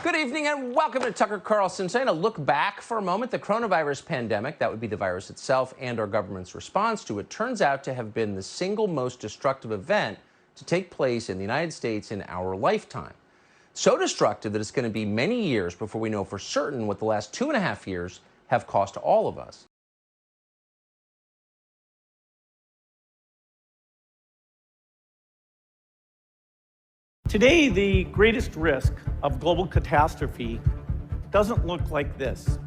Good evening and welcome to Tucker Carlson. Saying a look back for a moment, the coronavirus pandemic, that would be the virus itself and our government's response to it, turns out to have been the single most destructive event to take place in the United States in our lifetime. So destructive that it's going to be many years before we know for certain what the last 2.5 years have cost all of us. Today, the greatest risk of global catastrophe doesn't look like this.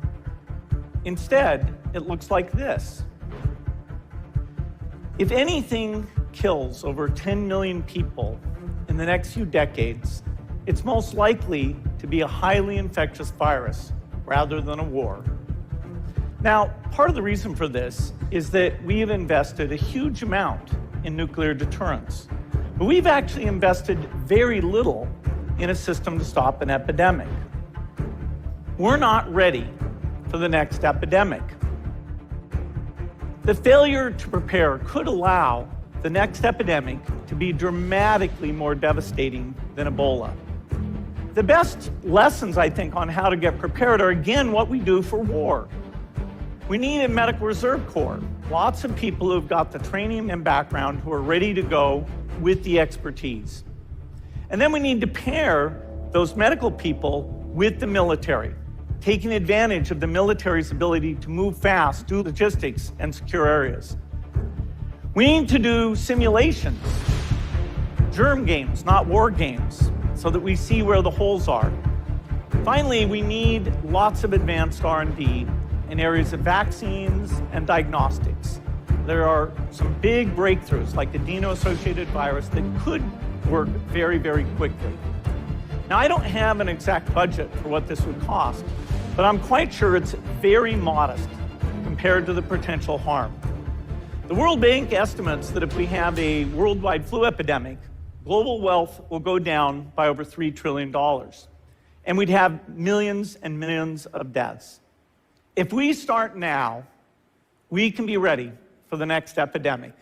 Instead, it looks like this. If anything kills over 10 million people in the next few decades, it's most likely to be a highly infectious virus rather than a war. Now, part of the reason for this is that we have invested a huge amount in nuclear deterrence. But we've actually invested very little in a system to stop an epidemic. We're not ready for the next epidemic. The failure to prepare could allow the next epidemic to be dramatically more devastating than Ebola. The best lessons, I think, on how to get prepared are, again, what we do for war. We need a medical reserve corps, lots of people who've got the training and background who are ready to go with the expertise. And then we need to pair those medical people with the military, taking advantage of the military's ability to move fast, do logistics, and secure areas. We need to do simulations, germ games, not war games, so that we see where the holes are. Finally, we need lots of advanced R&D in areas of vaccines and diagnostics. There are some big breakthroughs, like the adeno-associated virus, that could work very, very quickly. Now, I don't have an exact budget for what this would cost, but I'm quite sure it's very modest compared to the potential harm. The World Bank estimates that if we have a worldwide flu epidemic, global wealth will go down by over $3 trillion, and we'd have millions and millions of deaths. If we start now, we can be ready for the next epidemic.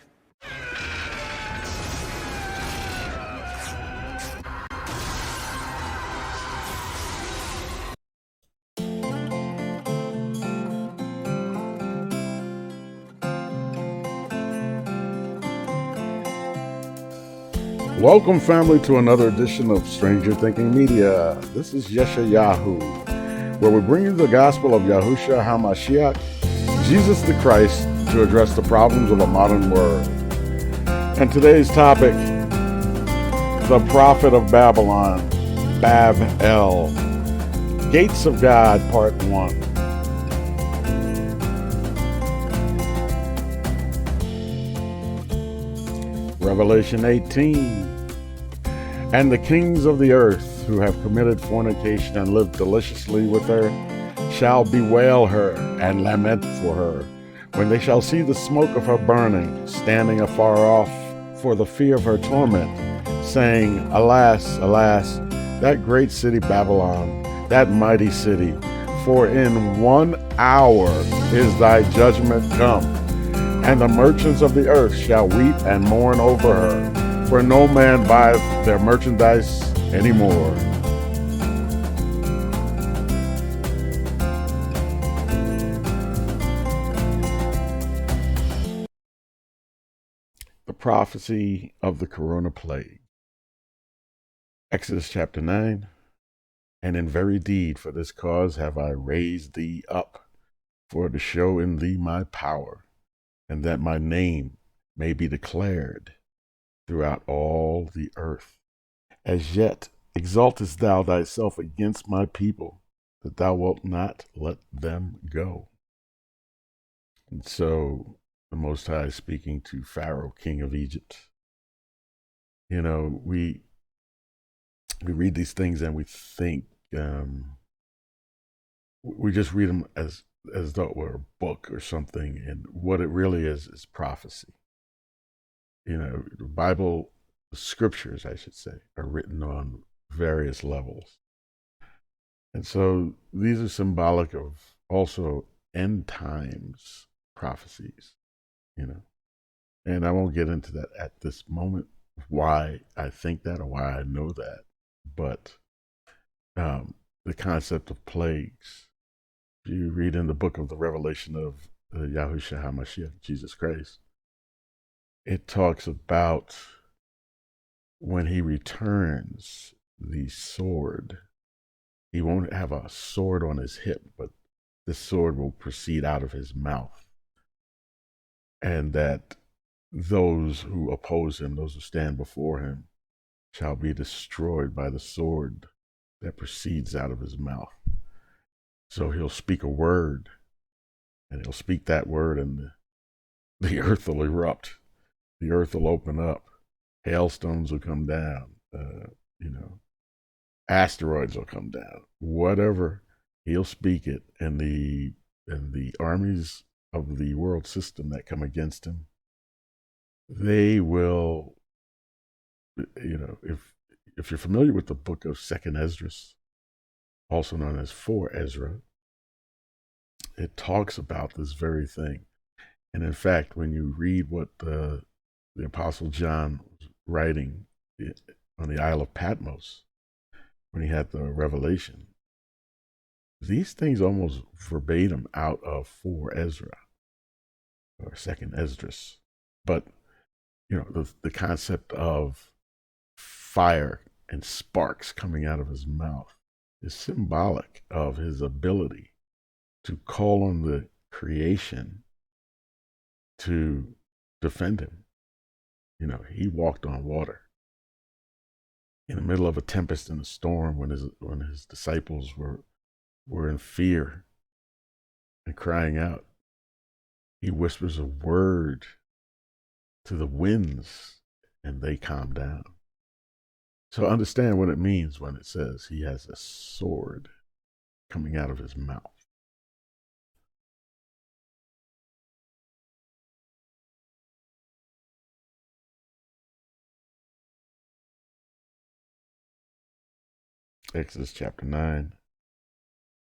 Welcome, family, to another edition of Stranger Thinking Media. This is Yahweh, where we bring you the gospel of Yahushua HaMashiach, Jesus the Christ, to address the problems of a modern world. And today's topic, the prophet of Babylon, Bab-El, Gates of God, Part 1. Revelation 18. And the kings of the earth who have committed fornication and lived deliciously with her shall bewail her and lament for her, when they shall see the smoke of her burning, standing afar off for the fear of her torment, saying, Alas, alas, that great city Babylon, that mighty city, for in 1 hour is thy judgment come. And the merchants of the earth shall weep and mourn over her, for no man buyeth their merchandise anymore. The prophecy of the corona plague. Exodus chapter 9. And in very deed for this cause have I raised thee up, for to show in thee my power, and that my name may be declared throughout all the earth. As yet exaltest thou thyself against my people, that thou wilt not let them go. And so the Most High is speaking to Pharaoh, king of Egypt. You know, we read these things and we think, we just read them as though it were a book or something, and what it really is prophecy. You know, the Bible, the scriptures, I should say, are written on various levels. And so these are symbolic of also end times prophecies, you know. And I won't get into that at this moment, why I think that or why I know that. But the concept of plagues. If you read in the book of the Revelation of Yahushua HaMashiach, Jesus Christ, it talks about when he returns the sword. He won't have a sword on his hip, but the sword will proceed out of his mouth. And that those who oppose him, those who stand before him, shall be destroyed by the sword that proceeds out of his mouth. So he'll speak a word, and he'll speak that word, and the earth will erupt. The earth will open up. Hailstones will come down. Asteroids will come down. Whatever, he'll speak it, and the armies of the world system that come against him, they will, if you're familiar with the book of Second Esdras, also known as 4 Ezra, it talks about this very thing. And in fact, when you read what the Apostle John was writing on the Isle of Patmos, when he had the revelation, these things almost verbatim out of 4 Ezra or 2nd Esdras. But the concept of fire and sparks coming out of his mouth is symbolic of his ability to call on the creation to defend him. He walked on water in the middle of a tempest and a storm when his disciples were in fear and crying out. He whispers a word to the winds and they calm down. So understand what it means when it says he has a sword coming out of his mouth. Exodus chapter 9.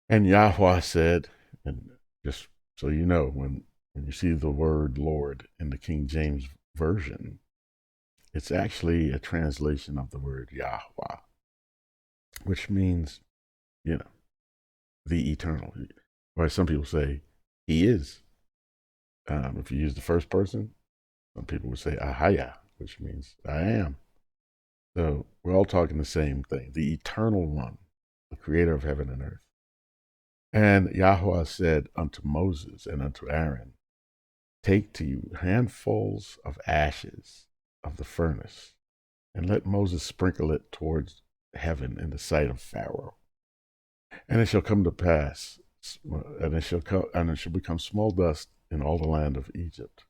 And Yahweh said, and just so you know, when you see the word Lord in the King James Version, it's actually a translation of the word Yahweh, which means, the eternal. Or some people say, he is. If you use the first person, some people would say Ahaya, which means I am. So we're all talking the same thing, the eternal one, the creator of heaven and earth. And Yahweh said unto Moses and unto Aaron, take to you handfuls of ashes of the furnace, and let Moses sprinkle it towards heaven in the sight of Pharaoh. And it shall come to pass, and it shall become small dust in all the land of Egypt,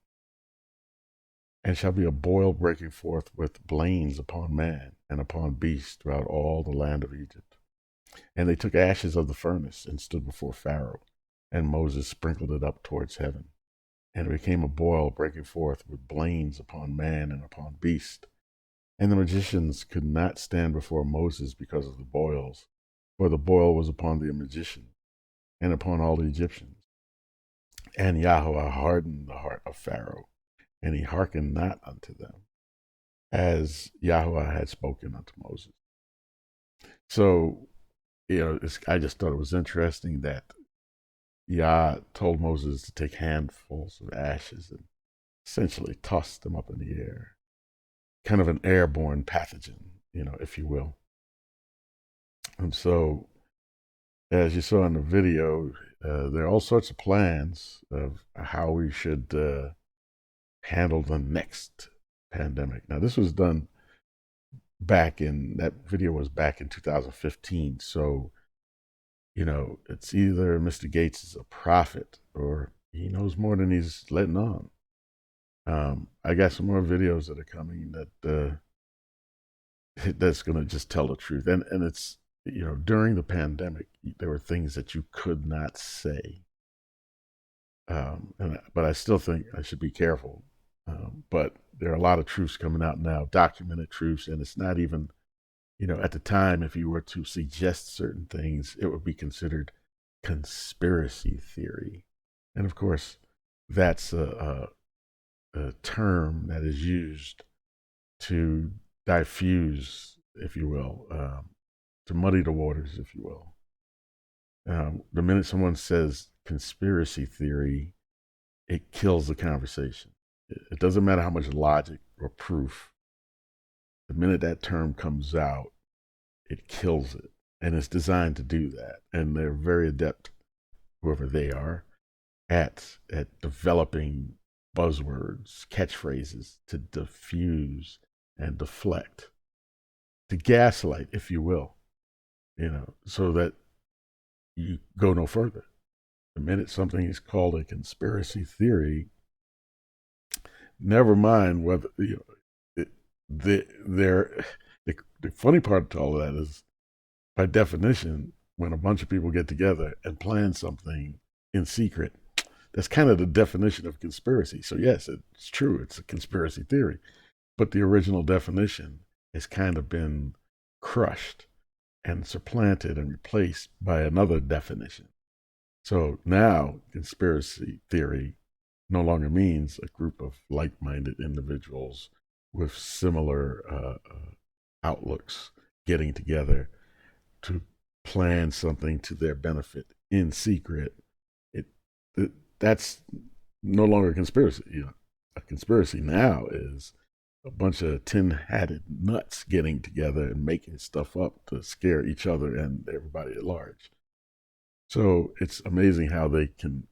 and shall be a boil breaking forth with blains upon man and upon beast throughout all the land of Egypt. And they took ashes of the furnace and stood before Pharaoh, and Moses sprinkled it up towards heaven. And it became a boil breaking forth with blains upon man and upon beast. And the magicians could not stand before Moses because of the boils, for the boil was upon the magician and upon all the Egyptians. And Yahweh hardened the heart of Pharaoh, and he hearkened not unto them, as Yahweh had spoken unto Moses. So, I just thought it was interesting that Yah told Moses to take handfuls of ashes and essentially toss them up in the air. Kind of an airborne pathogen, if you will. And so, as you saw in the video, there are all sorts of plans of how we should handle the next pandemic. Now, this was done that video was back in 2015. So, it's either Mr. Gates is a prophet or he knows more than he's letting on. I got some more videos that are coming that's going to just tell the truth. And it's, during the pandemic, there were things that you could not say. But I still think I should be careful. But there are a lot of truths coming out now, documented truths, and it's not even, at the time, if you were to suggest certain things, it would be considered conspiracy theory. And of course, that's a term that is used to diffuse, if you will, to muddy the waters, if you will. The minute someone says conspiracy theory, it kills the conversation. It doesn't matter how much logic or proof. The minute that term comes out, it kills it. And it's designed to do that. And they're very adept, whoever they are, at developing buzzwords, catchphrases to diffuse and deflect, to gaslight, if you will, so that you go no further. The minute something is called a conspiracy theory, never mind whether the funny part to all of that is, by definition, when a bunch of people get together and plan something in secret, that's kind of the definition of conspiracy. So yes, it's true, it's a conspiracy theory, but the original definition has kind of been crushed and supplanted and replaced by another definition. So now conspiracy theory no longer means a group of like-minded individuals with similar outlooks getting together to plan something to their benefit in secret. That's no longer a conspiracy. A conspiracy now is a bunch of tin-hatted nuts getting together and making stuff up to scare each other and everybody at large. So it's amazing how they can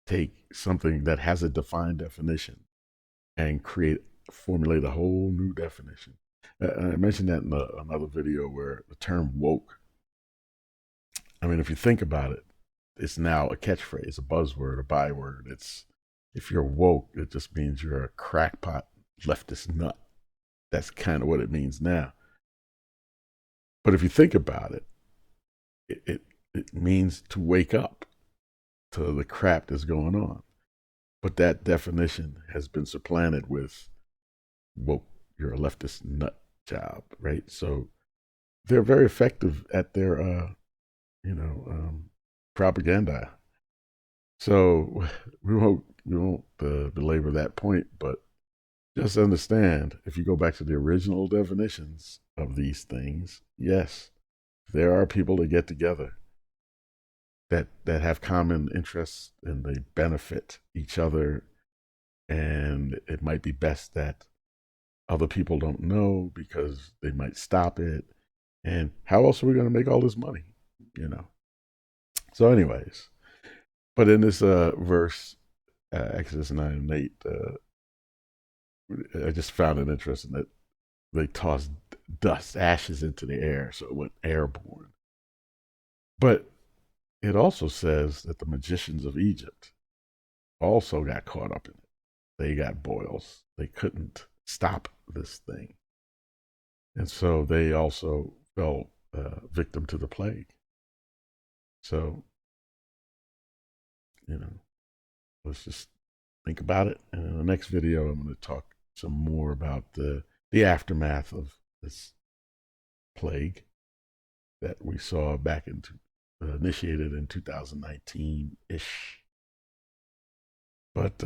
take something that has a defined definition and formulate a whole new definition. I mentioned that in another video where the term woke, I mean, if you think about it, it's now a catchphrase, a buzzword, a byword. If you're woke, it just means you're a crackpot leftist nut. That's kind of what it means now. But if you think about it, it means to wake up to the crap that's going on. But that definition has been supplanted with woke, you're a leftist nut job, right? So they're very effective at their, propaganda. So we won't belabor that point, but just understand, if you go back to the original definitions of these things, yes, there are people that get together that have common interests and they benefit each other, and it might be best that other people don't know because they might stop it. And how else are we going to make all this money? So anyways, but in this verse, Exodus 9 and 8, I just found it interesting that they tossed ashes into the air, so it went airborne. But it also says that the magicians of Egypt also got caught up in it. They got boils. They couldn't stop this thing. And so they also fell victim to the plague. So, let's just think about it. And in the next video, I'm going to talk some more about the aftermath of this plague that we saw back initiated in 2019-ish. But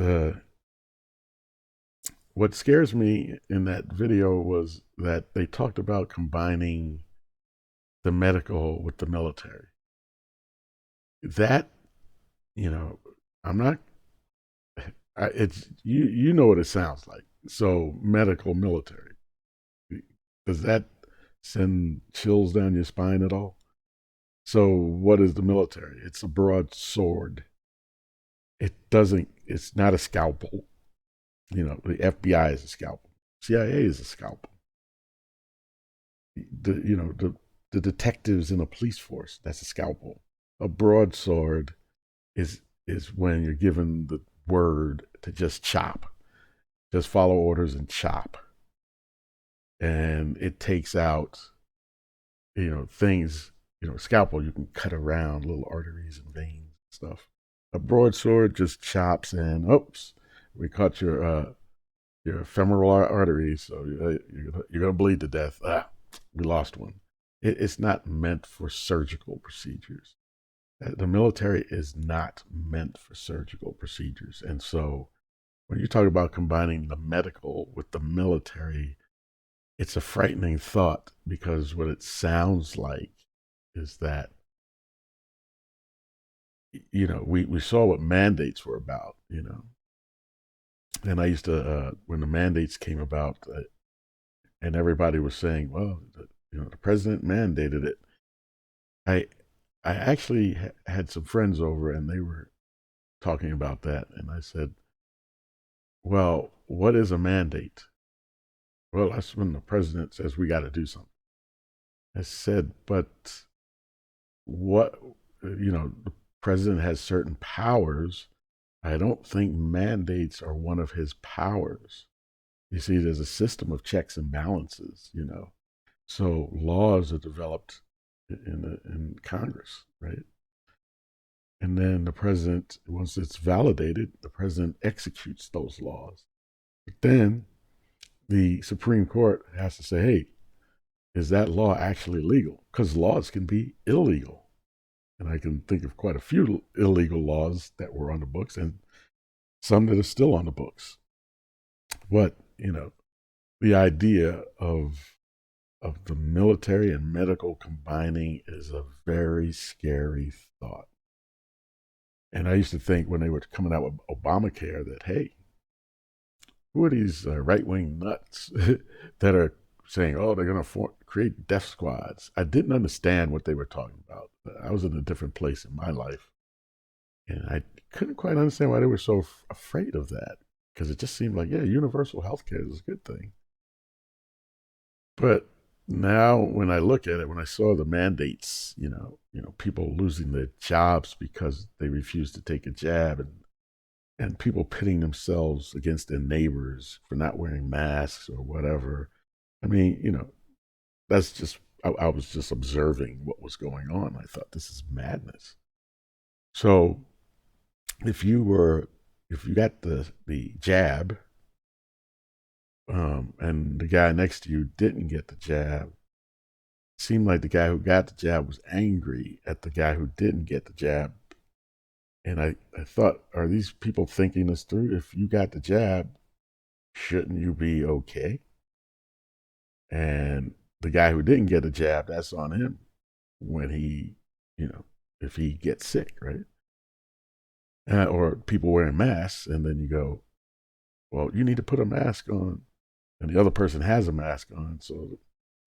what scares me in that video was that they talked about combining the medical with the military. That, I'm not, it's, you know what it sounds like. So medical, military. Does that send chills down your spine at all? So what is the military? It's a broadsword. It's not a scalpel. The FBI is a scalpel. CIA is a scalpel. The detectives in a police force, that's a scalpel. A broadsword is when you're given the word to just chop, just follow orders and chop. And it takes out, things, scalpel, you can cut around little arteries and veins and stuff. A broadsword just chops and, oops, we caught your femoral artery, so you're going to bleed to death. We lost one. It's not meant for surgical procedures. The military is not meant for surgical procedures. And so when you talk about combining the medical with the military, it's a frightening thought, because what it sounds like is that we saw what mandates were about, and I used to, when the mandates came about, and everybody was saying, well, the president mandated it. I, I actually had some friends over and they were talking about that. And I said, well, what is a mandate? Well, that's when the president says we got to do something. I said, but what, the president has certain powers. I don't think mandates are one of his powers. You see, there's a system of checks and balances. So laws are developed in Congress, right? And then the president, once it's validated, the president executes those laws. But then the Supreme Court has to say, hey, is that law actually legal? Because laws can be illegal. And I can think of quite a few illegal laws that were on the books and some that are still on the books. But, the idea of the military and medical combining is a very scary thought. And I used to think when they were coming out with Obamacare that, hey, who are these right-wing nuts that are saying, oh, they're going to create death squads? I didn't understand what they were talking about. I was in a different place in my life. And I couldn't quite understand why they were so afraid of that. Because it just seemed like, yeah, universal health care is a good thing. But now when I look at it, when I saw the mandates, people losing their jobs because they refused to take a jab, and people pitting themselves against their neighbors for not wearing masks or whatever. I mean, that's just, I was just observing what was going on. I thought, this is madness. So if you got the jab, and the guy next to you didn't get the jab, it seemed like the guy who got the jab was angry at the guy who didn't get the jab. And I thought, are these people thinking this through? If you got the jab, shouldn't you be okay? And the guy who didn't get the jab, that's on him when he, if he gets sick, right? Or people wearing masks, and then you go, well, you need to put a mask on. And the other person has a mask on. So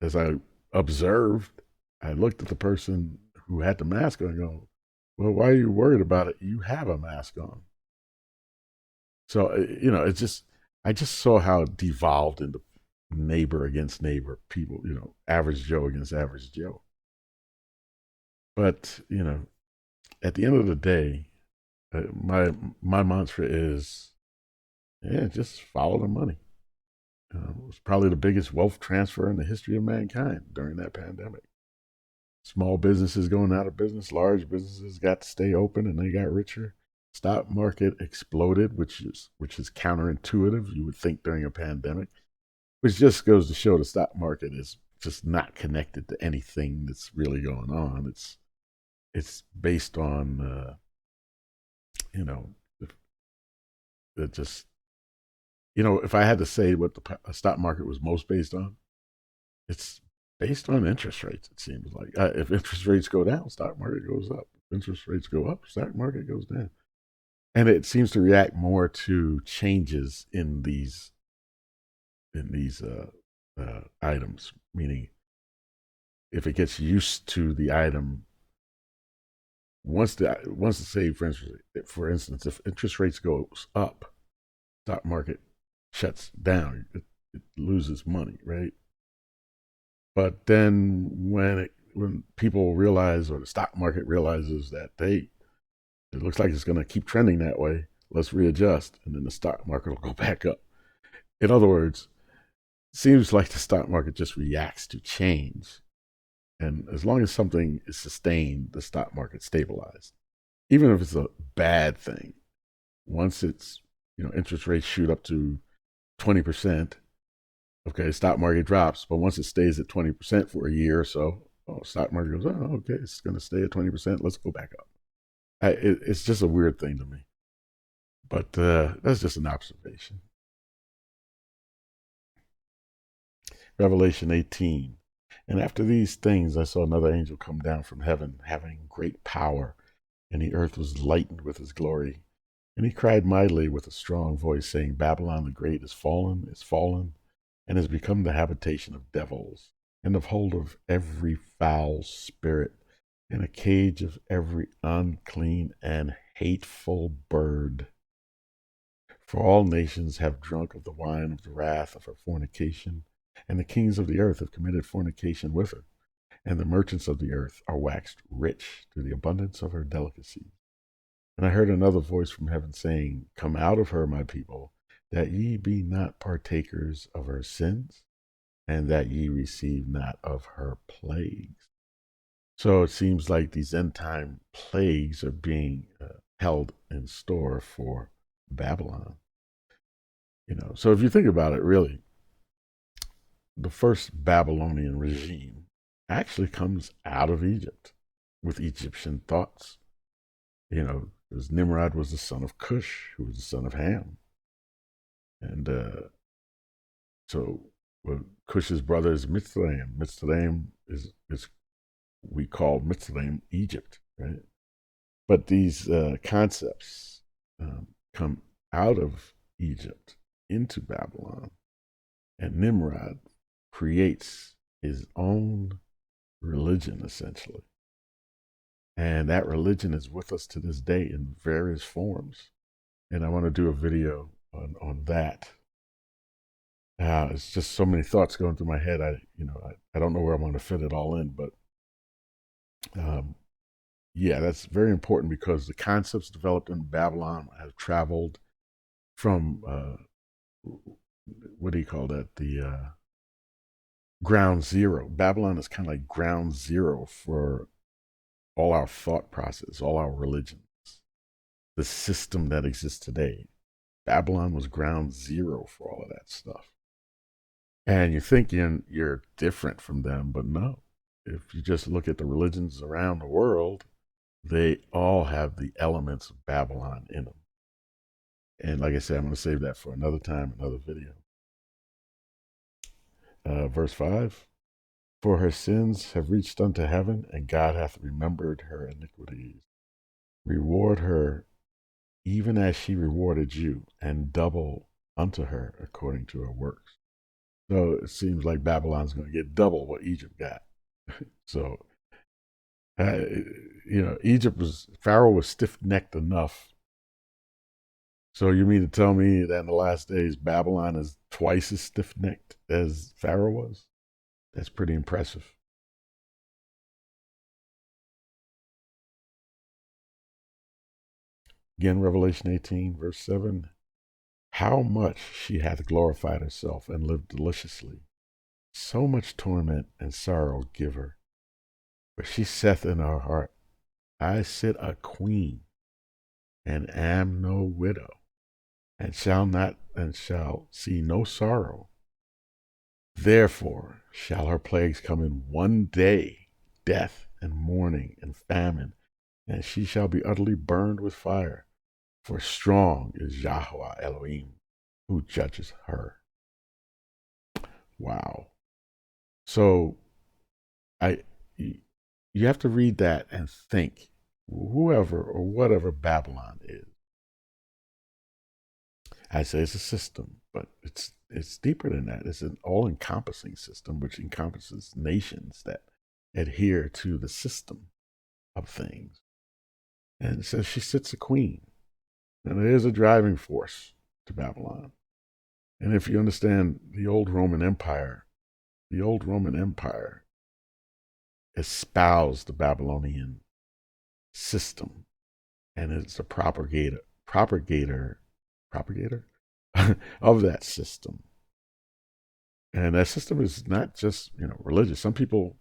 as I observed, I looked at the person who had the mask on and go, well, why are you worried about it? You have a mask on. So, I just saw how it devolved into neighbor against neighbor, people, average Joe against average Joe. But, at the end of the day, my mantra is, yeah, just follow the money. It was probably the biggest wealth transfer in the history of mankind during that pandemic. Small businesses going out of business, large businesses got to stay open and they got richer. Stock market exploded, which is counterintuitive. You would think during a pandemic, which just goes to show the stock market is just not connected to anything that's really going on. It's based on just if I had to say what the stock market was most based on, it's based on interest rates. It seems like if interest rates go down, stock market goes up. If interest rates go up, stock market goes down. And it seems to react more to changes in these items. Meaning, if it gets used to the item, once say for instance, if interest rates goes up, stock market shuts down. It loses money, right? But then when people realize, or the stock market realizes that it looks like it's going to keep trending that way, let's readjust, and then the stock market will go back up. In other words, it seems like the stock market just reacts to change. And as long as something is sustained, the stock market stabilized. Even if it's a bad thing, once it's, interest rates shoot up to 20%, okay, stock market drops. But once it stays at 20% for a year or so, stock market goes, oh, okay, it's going to stay at 20%. Let's go back up. It's just a weird thing to me. But that's just an observation. Revelation 18. And after these things, I saw another angel come down from heaven, having great power, and the earth was lightened with his glory. And he cried mightily with a strong voice, saying, Babylon the great is fallen, and has become the habitation of devils, and of hold of every foul spirit, and a cage of every unclean and hateful bird. For all nations have drunk of the wine of the wrath of her fornication, and the kings of the earth have committed fornication with her, and the merchants of the earth are waxed rich to the abundance of her delicacies. And I heard another voice from heaven saying, Come out of her, my people, that ye be not partakers of her sins, and that ye receive not of her plagues. So it seems like these end time plagues are being held in store for Babylon. So if you think about it, really, the first Babylonian regime actually comes out of Egypt with Egyptian thoughts. Because Nimrod was the son of Cush, who was the son of Ham. And Cush's brother is Mitzrayim. Mitzrayim is we call Mitzrayim Egypt, right? But these concepts come out of Egypt into Babylon, and Nimrod creates his own religion, essentially. And that religion is with us to this day in various forms. And I want to do a video on that. It's just so many thoughts going through my head. I don't know where I'm going to fit it all in, but yeah, that's very important because the concepts developed in Babylon have traveled from what do you call that? The ground zero. Babylon is kind of like ground zero for all our thought process, all our religions, the system that exists today. Babylon was ground zero for all of that stuff. And you're thinking you're different from them, but no. If you just look at the religions around the world, they all have the elements of Babylon in them. And like I said, I'm going to save that for another time, another video. Verse 5. For her sins have reached unto heaven, and God hath remembered her iniquities. Reward her even as she rewarded you, and double unto her according to her works. So it seems like Babylon's going to get double what Egypt got. So, Pharaoh was stiff-necked enough. So you mean to tell me that in the last days, Babylon is twice as stiff-necked as Pharaoh was? That's pretty impressive. Again, Revelation 18, verse 7. How much she hath glorified herself and lived deliciously. So much torment and sorrow give her. But she saith in her heart, I sit a queen, and am no widow, and shall see no sorrow. Therefore shall her plagues come in one day, death and mourning and famine, and she shall be utterly burned with fire. For strong is Yahweh Elohim, who judges her. Wow. So you have to read that and think, whoever or whatever Babylon is. I say it's a system, but it's deeper than that. It's an all-encompassing system, which encompasses nations that adhere to the system of things. And it says she sits a queen. And there is a driving force to Babylon. And if you understand the old Roman Empire espoused the Babylonian system, and it's a propagator of that system. And that system is not just religious. Some people,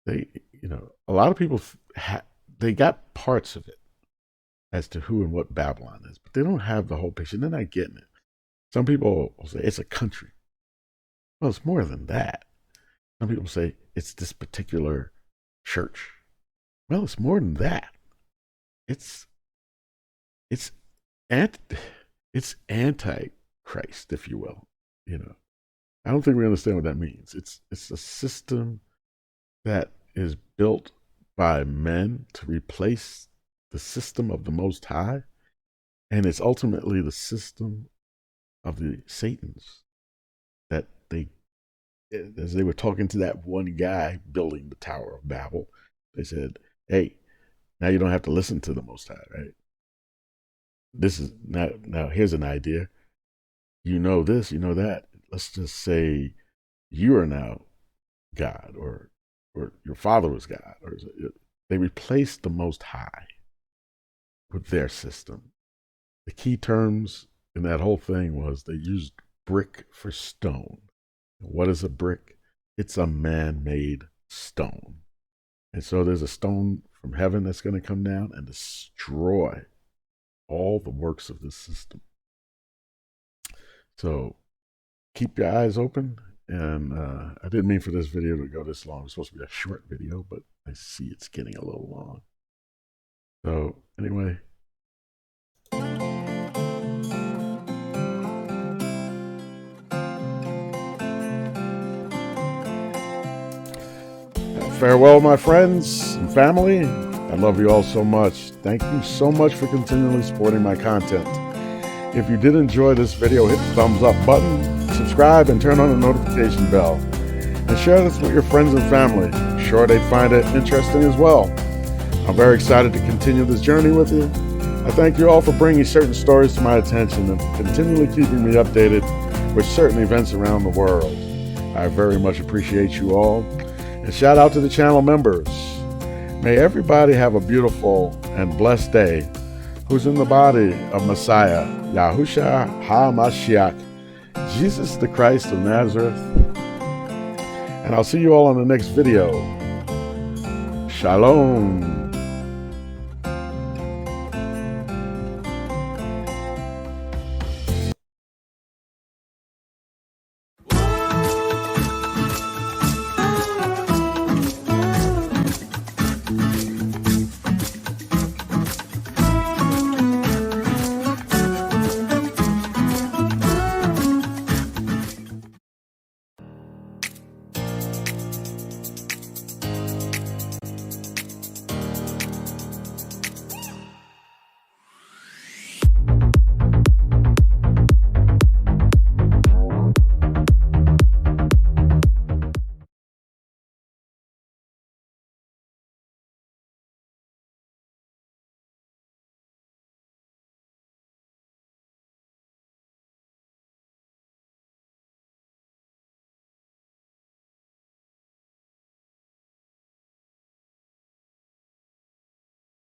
a lot of people they got parts of it as to who and what Babylon is, but they don't have the whole picture. They're not getting it. Some people will say it's a country. Well, it's more than that. Some people say it's this particular church. Well, it's more than that. It's anti-Christ, if you will. I don't think we understand what that means. It's a system that is built by men to replace the system of the Most High, and it's ultimately the system of the Satans that they, as they were talking to that one guy building the Tower of Babel, they said, hey, now you don't have to listen to the Most High, right? This is now here's an idea. You know this, you know that. Let's just say you are now God, or your father was God. Or they replaced the Most High with their system. The key terms in that whole thing was they used brick for stone. What is a brick? It's a man-made stone. And so there's a stone from heaven that's going to come down and destroy all the works of this system. So keep your eyes open. And I didn't mean for this video to go this long. It's supposed to be a short video, but I see it's getting a little long. So anyway. Farewell, my friends and family. I love you all so much. Thank you so much for continually supporting my content. If you did enjoy this video, hit the thumbs up button, subscribe, and turn on the notification bell. And share this with your friends and family. I'm sure they'd find it interesting as well. I'm very excited to continue this journey with you. I thank you all for bringing certain stories to my attention and continually keeping me updated with certain events around the world. I very much appreciate you all. And shout out to the channel members. May everybody have a beautiful and blessed day who's in the body of Messiah, Yahushua HaMashiach, Jesus the Christ of Nazareth. And I'll see you all on the next video. Shalom.